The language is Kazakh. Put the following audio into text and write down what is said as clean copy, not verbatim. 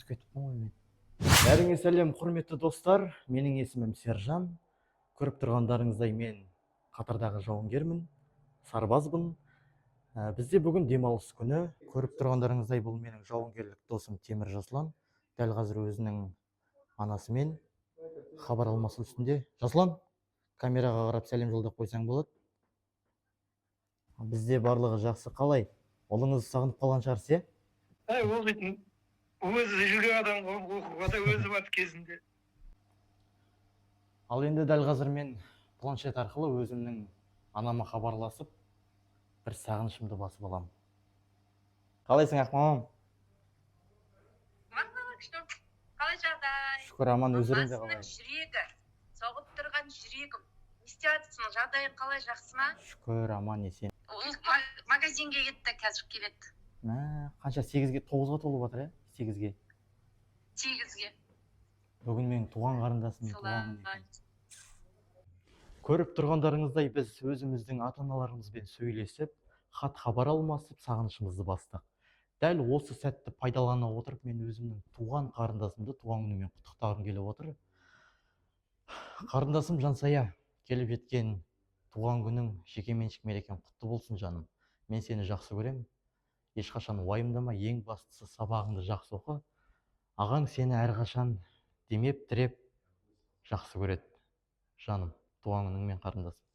ұмытып кетіппін ғой мен. Бәріңе сәлем, құрметті достар. Менің есімім Сержан. Көріп тұрғандарыңыздай мен қатардағы жауынгермін, сарбазбын. Бізде бүгін демалыс күні. Көріп тұрғандарыңыздай бұл менің жауынгерлік досым Темір Жаслан. Дәл қазір өзінің анасымен хабар алмасу үстінде. Жаслан, камераға қарап сәлем жолдап қойсаң болады. Бізде барлығы жақсы. Қалай? Ұлыңыз сағынып қалған шығар, се? Ол дейтін өзі жүрген адам оқуға да өзі барды кезінде. Ал енді дәл қазір мен планшет арқылы өзімнің анама хабарласып, бір сағынышымды басып аламын. Қалайсың, Ақмамам? Қалай жағдай? Шүкір, аман, өздеріңде қалай? Жүрегі, соғып тұрған жүрегім. Не істеп жатырсың? Жағдайың қалай, жақсы ма? Шүкір, аман, есен. Магазинге кетті, қазір келеді. Қанша, 8-ге, 9-ға толып жатыр, 8-ге. 8-ге. Бүгін менің туған қарындасым, туған күн. Көріп тұрғандарыңыздай біз өзіміздің ата-аналарымызбен сөйлесіп, хат хабар алмасып, сағынышымызды бастық. Дәл осы сәтті пайдалана отырып, мен өзімнің туған қарындасымды туған күнімен құттықтағым келіп отыр. Қарындасым Жансая, келіп жеткен туған күнің жекеменшік мерекең құтты болсын, жаным. Мен сені жақсы көрем. Ешқашан уайымдама, ең бастысы сабағыңды жақсы оқы. Ағаң сені әрқашан демеп, тіреп жақсы көреді. Жаным, туған күніңмен қарындасым.